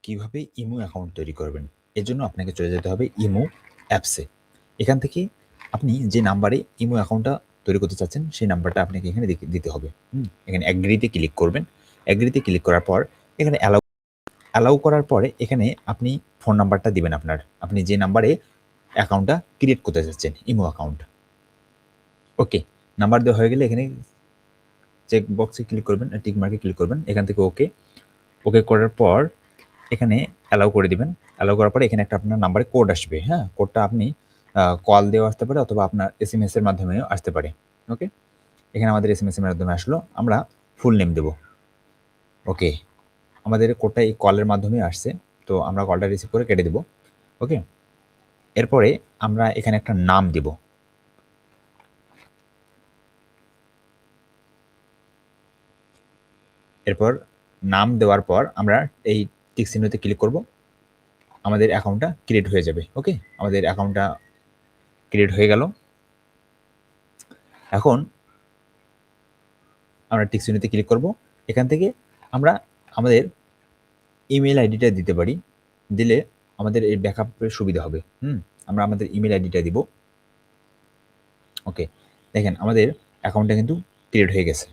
কিভাবে imo account তৈরি করবেন। এর জন্য আপনাকে চলে যেতে হবে ইমো অ্যাপসে। এখান থেকে আপনি যে নাম্বারে ইমো অ্যাকাউন্টটা তৈরি করতে চাচ্ছেন, সেই নাম্বারটা আপনাকে এখানে দিতে হবে। এখানে এগ্রিতে ক্লিক করবেন। এগ্রিতে ক্লিক করার পর এখানে অ্যালাউ করার পরে এখানে আপনি ফোন নাম্বারটা দিবেন আপনার। আপনি যে নাম্বারে অ্যাকাউন্টটা ক্রিয়েট করতে চাচ্ছেন, ইমো অ্যাকাউন্ট। ওকে, নাম্বার দেওয়া হয়ে গেলে এখানে চেক বক্সে ক্লিক করবেন, টিক মার্কে ক্লিক করবেন। এখান থেকে ওকে করার পর এখানে অ্যালাউ করে দিবেন। অ্যালাউ করার পরে এখানে একটা আপনার নাম্বারে কোড আসবে। হ্যাঁ, কোডটা আপনি কল দিয়েও আসতে পারে অথবা আপনার এসএমএস এর মাধ্যমেও আসতে পারে। ওকে, এখানে আমাদের এসএমএস এর মাধ্যমে আসলো। আমরা ফুল নেম দেব। ওকে, আমাদের কোডটা এই কলের মাধ্যমে আসছে, তো আমরা কলটা রিসিভ করে কেটে দেব। ওকে, এরপরে আমরা এখানে একটা নাম দিব। এরপর নাম দেওয়ার পর আমরা এই টিক চিহ্নতে ক্লিক করব। আমাদের অ্যাকাউন্টটা ক্রিয়েট হয়ে যাবে। ওকে, আমাদের অ্যাকাউন্টটা ক্রিয়েট হয়ে গেল। এখন আমরা টিক চিহ্নতে ক্লিক করব। এখান থেকে আমরা আমাদের ইমেল আইডিটা দিতে পারি। দিলে আমাদের এই ব্যাকআপের সুবিধা হবে। আমরা আমাদের ইমেল আইডিটা দিব। ওকে, দেখেন আমাদের অ্যাকাউন্টটা কিন্তু ক্রিয়েট হয়ে গেছে।